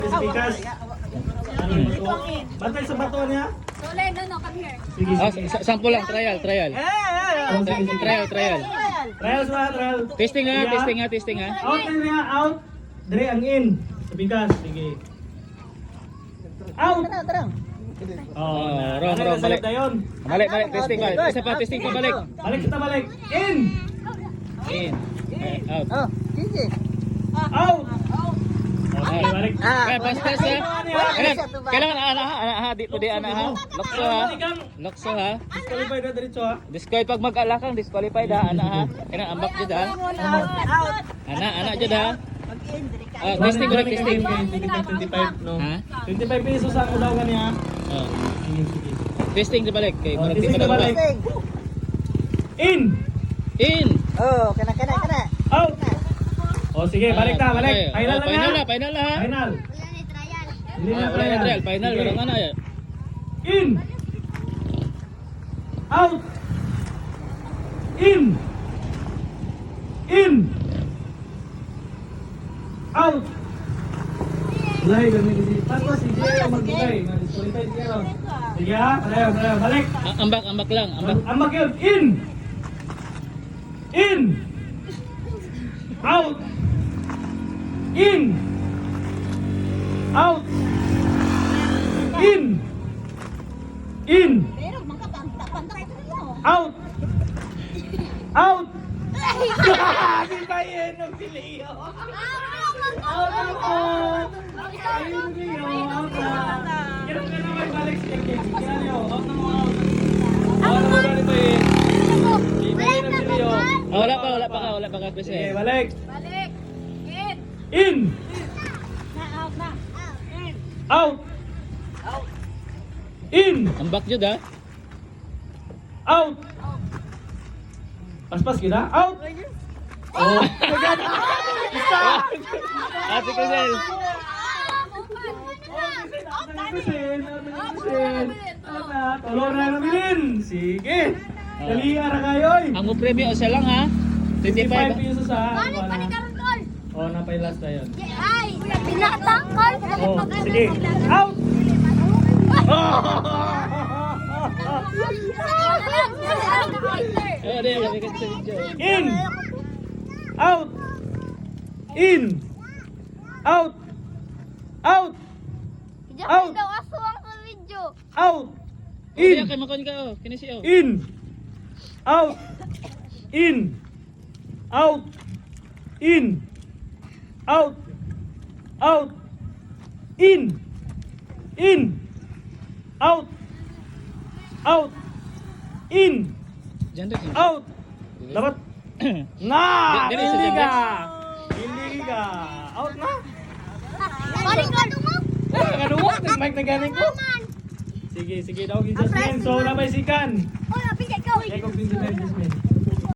Bikas. Bantay sa bato niya. Dole, no, come here. Sige, sige. Sample lang, trial. Trial, trial. Trial sa trial. Testing ha. Out na niya, out. Dre ang in. Sa bigas. Sige. Out. Oh, wrong, balik. Dayon. Balik, testing pa. Testing pa, balik. Balik kita balik. In. In. Out. Out. Okay, balik. Kaya pas ha. Kailangan ana ha, di pwede ana ha. Lokso ha. Disqualified na diretso ha. Disqualified pag mag-alakang disqualified ha, ana ha. Kailangan ambak jud ha. Ana jud ha. Testing balik, testing. 25 no. Ha? 25 pesos ang udaw kaniya. Oh. Sige, sige. Testing sa balik kay murag di Testing pa na balik. In. In. Oh, kana. Out. Oh sige, balik na, balik. Okay. Final na nga. Final na ha. Final. Hindi na Wala na trial, final Sige. wala na ya. In. Out. In. In. Out. Lay gamit di. Tapos si Jay ang magbigay. Disqualified kayo. Sige ha, pareho, balik. Ambak lang, ambak. Ambak yun. In. In. Out. In. Out. In. In. Out. Out. Si Bayen ng Pilio. Out naman. Ayun na yun. Out na. Kailan ka naman balik si Eke? Kailan nyo? Out na mo out. Out na mo ni Bayen. Si Bayen ng Pilio. Wala pa ka kasi. Sige, balik. Balik. In. In. Out na. In. Out. In. Ambak jud ha. Out. Paspas kita. Out. Oh. Ate Crisel. Tolong na nabilin. Sige. Dali ara kayo. Ang mo premyo isa lang ha. 25 25. pesos sa. Balik karon tol. Oh, napay last na yun. Ay, pinatang call. Oh, sige. Out. Oh, di kami kasi video. In. Out. In. Out. Out. Out. Daw aswang sa video. Out. In. In. Kay makon ka oh. Kini siya oh. In. Out. In. Out. In. Out. Out. In. In. Out. Out. In. Diyan din. Out. Dapat. Na. Dili sa Hindi ka. Japan. Hindi ka. Out na. Balik ka mo. Kaduwa. Nag-mic na galing ko. Sige, sige daw. So, nabay sikan. Oh, napigay ko. Kaya kong pinsin na